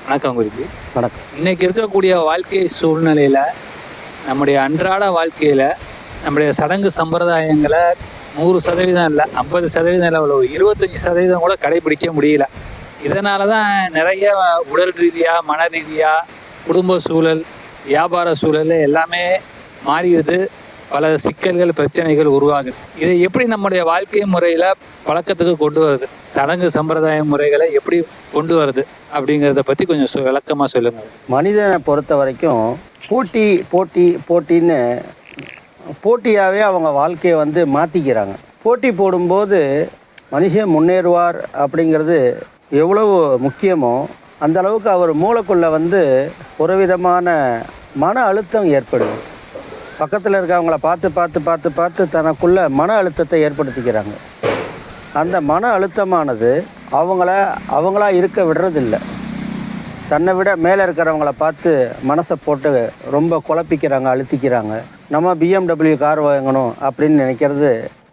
வணக்கம் குருஜி. வணக்கம். இன்னைக்கு இருக்கக்கூடிய வாழ்க்கை சூழ்நிலையில் நம்முடைய அன்றாட வாழ்க்கையில் நம்முடைய சடங்கு சம்பிரதாயங்களை 100% இல்லை, 50% இல்லை, ஒரு 25% கூட கடைபிடிக்க முடியல. இதனால தான் நிறைய உடல் ரீதியாக, மன ரீதியாக, குடும்ப சூழல், வியாபார சூழல் எல்லாமே மாறிடுது. பல சிக்கல்கள், பிரச்சனைகள் உருவாகுது. இதை எப்படி நம்முடைய வாழ்க்கை முறையில் பழக்கத்துக்கு கொண்டு வருது, சடங்கு சம்பிரதாய முறைகளை எப்படி கொண்டு வருது அப்படிங்கிறத பற்றி கொஞ்சம் விளக்கமாக சொல்லுங்கள். மனிதனை பொறுத்த வரைக்கும் போட்டின்னு போட்டியாகவே அவங்க வாழ்க்கையை மாற்றிக்கிறாங்க. போட்டி போடும்போது மனுஷன் முன்னேறுவார் அப்படிங்கிறது எவ்வளவு முக்கியமோ அந்த அளவுக்கு அவர் மூளைக்குள்ளே ஒரு விதமான மன அழுத்தம் ஏற்படுது. பக்கத்தில் இருக்கவங்கள பார்த்து தனக்குள்ள மன அழுத்தத்தை ஏற்படுத்திக்கிறாங்க. அந்த மன அழுத்தமானது அவங்களா இருக்க விடுறதில்லை. தன்னை விட மேலே இருக்கிறவங்கள பார்த்து மனசை போட்டு ரொம்ப குழப்பிக்கிறாங்க, அழுத்திக்கிறாங்க. நம்ம BMW கார் வாங்கணும் அப்படின்னு நினைக்கிறது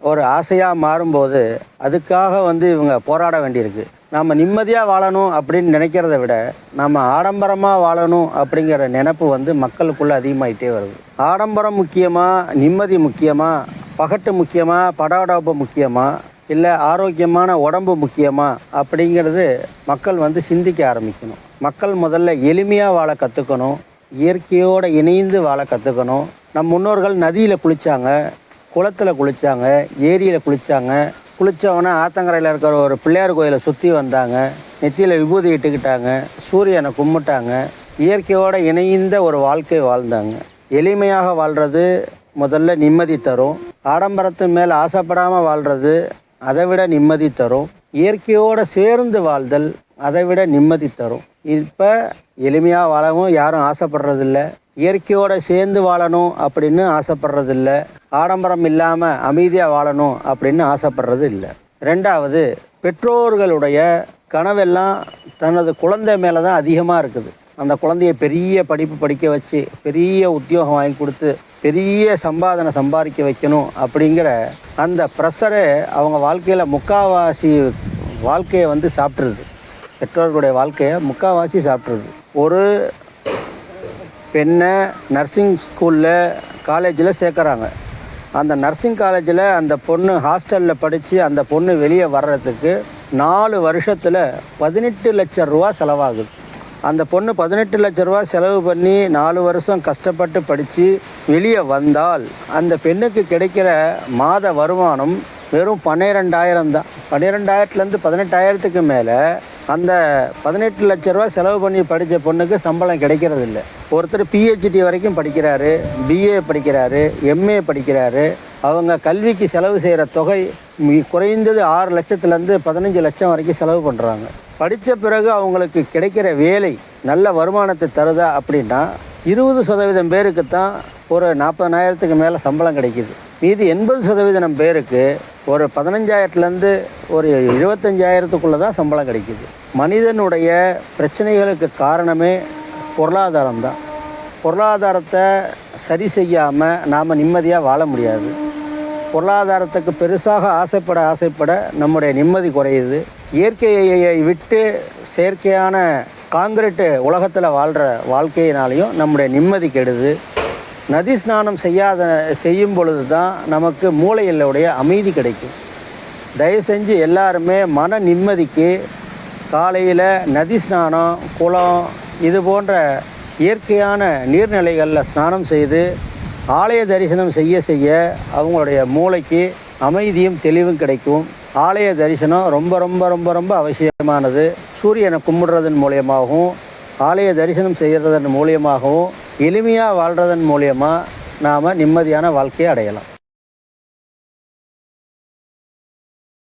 ஒரு ஆசையாக மாறும்போது அதுக்காக இவங்க போராட வேண்டியிருக்கு. நம்ம நிம்மதியாக வாழணும் அப்படின்னு நினைக்கிறத விட நம்ம ஆடம்பரமாக வாழணும் அப்படிங்கிற நினைப்பு மக்களுக்குள்ளே அதிகமாகிட்டே வருது. ஆடம்பரம் முக்கியமாக, நிம்மதி முக்கியமாக, பகட்டு முக்கியமாக, படாடோப்பு முக்கியமாக, இல்லை ஆரோக்கியமான உடம்பு முக்கியமாக அப்படிங்கிறது மக்கள் சிந்திக்க ஆரம்பிக்கணும். மக்கள் முதல்ல எளிமையாக வாழ கற்றுக்கணும், இயற்கையோடு இணைந்து வாழ கற்றுக்கணும். நம் முன்னோர்கள் நதியில் குளித்தாங்க, குளத்தில் குளித்தாங்க, ஏரியில் குளித்தாங்க. குளித்தவொன்னே ஆத்தங்கரையில் இருக்கிற ஒரு பிள்ளையார் கோயிலை சுற்றி வந்தாங்க, நெத்தியில் விபூதி இட்டுக்கிட்டாங்க, சூரியனை கும்பிட்டாங்க, இயற்கையோடு இணைந்த ஒரு வாழ்க்கை வாழ்ந்தாங்க. எளிமையாக வாழ்கிறது முதல்ல நிம்மதி தரும். ஆடம்பரத்து மேலே ஆசைப்படாமல் வாழ்கிறது அதை விட நிம்மதி தரும். இயற்கையோடு சேர்ந்து வாழ்தல் அதை விட நிம்மதி தரும். இப்போ எளிமையாக வாழவும் யாரும் ஆசைப்படுறதில்ல, இயற்கையோடு சேர்ந்து வாழணும் அப்படின்னு ஆசைப்படுறதில்ல, ஆடம்பரம் இல்லாமல் அமைதியாக வாழணும் அப்படின்னு ஆசைப்படுறது இல்லை. ரெண்டாவது, பெற்றோர்களுடைய கனவெல்லாம் தனது குழந்தை மேலே தான் அதிகமாக இருக்குது. அந்த குழந்தைய பெரிய படிப்பு படிக்க வச்சு, பெரிய உத்தியோகம் வாங்கி கொடுத்து, பெரிய சம்பாதிக்க வைக்கணும் அப்படிங்கிற அந்த ப்ரெஷரை அவங்க வாழ்க்கையில் முக்கால்வாசி வாழ்க்கையை சாப்பிட்ருது. பெற்றோர்களுடைய வாழ்க்கையை முக்கால்வாசி சாப்பிட்ருது. ஒரு பெண்ணை நர்சிங் ஸ்கூலில், காலேஜில் சேர்க்குறாங்க. அந்த நர்சிங் காலேஜில் அந்த பொண்ணு ஹாஸ்டலில் படித்து அந்த பொண்ணு வெளியே வர்றதுக்கு 4 வருஷத்தில் 18 லட்சம் ரூபா செலவாகுது. அந்த பொண்ணு 18 லட்ச ரூபா செலவு பண்ணி 4 வருஷம் கஷ்டப்பட்டு படித்து வெளியே வந்தால் அந்த பெண்ணுக்கு கிடைக்கிற மாத வருமானம் வெறும் 12,000 தான். 12,000லேருந்து 18,000க்கு மேலே அந்த 18 லட்ச ரூபா செலவு பண்ணி படித்த பொண்ணுக்கு சம்பளம் கிடைக்கிறது இல்லை. ஒருத்தர் PhD வரைக்கும் படிக்கிறாரு, BA படிக்கிறாரு, MA படிக்கிறாரு. அவங்க கல்விக்கு செலவு செய்கிற தொகை குறைந்தது 6 லட்சத்துலேருந்து 15 லட்சம் வரைக்கும் செலவு பண்ணுறாங்க. படித்த பிறகு அவங்களுக்கு கிடைக்கிற வேலை நல்ல வருமானத்தை தருதா அப்படின்னா 20% பேருக்கு தான் ஒரு 40,000க்கு மேலே சம்பளம் கிடைக்கிது. மீதி 80% பேருக்கு ஒரு 15,000லேருந்து ஒரு 25,000க்குள்ளே தான் சம்பளம் கிடைக்கிது. மனிதனுடைய பிரச்சனைகளுக்கு காரணமே பொருளாதாரம் தான். பொருளாதாரத்தை சரி செய்யாமல் நாம் நிம்மதியாக வாழ முடியாது. பொருளாதாரத்துக்கு பெருசாக ஆசைப்பட நம்முடைய நிம்மதி குறையுது. இயற்கையை விட்டு செயற்கையான காங்கிரீட்டு உலகத்தில் வாழ்கிற வாழ்க்கையினாலையும் நம்முடைய நிம்மதி கெடுது. நதி ஸ்நானம் செய்யும் பொழுது தான் நமக்கு மூளையிலுடைய அமைதி கிடைக்கும். தயவு செஞ்சு எல்லாருமே மன நிம்மதிக்கு காலையில் நதி ஸ்நானம், குளம், இது போன்ற இயற்கையான நீர்நிலைகளில் ஸ்நானம் செய்து ஆலய தரிசனம் செய்ய அவங்களுடைய மூளைக்கு அமைதியும் தெளிவும் கிடைக்கும். ஆலய தரிசனம் ரொம்ப ரொம்ப ரொம்ப ரொம்ப அவசியமானது. சூரியனை கும்பிடுறதன் மூலியமாகவும், ஆலய தரிசனம் செய்கிறதன் மூலியமாகவும், எளிமையாக வாழ்கிறதன் மூலியமாக நாம் நிம்மதியான வாழ்க்கையை அடையலாம்.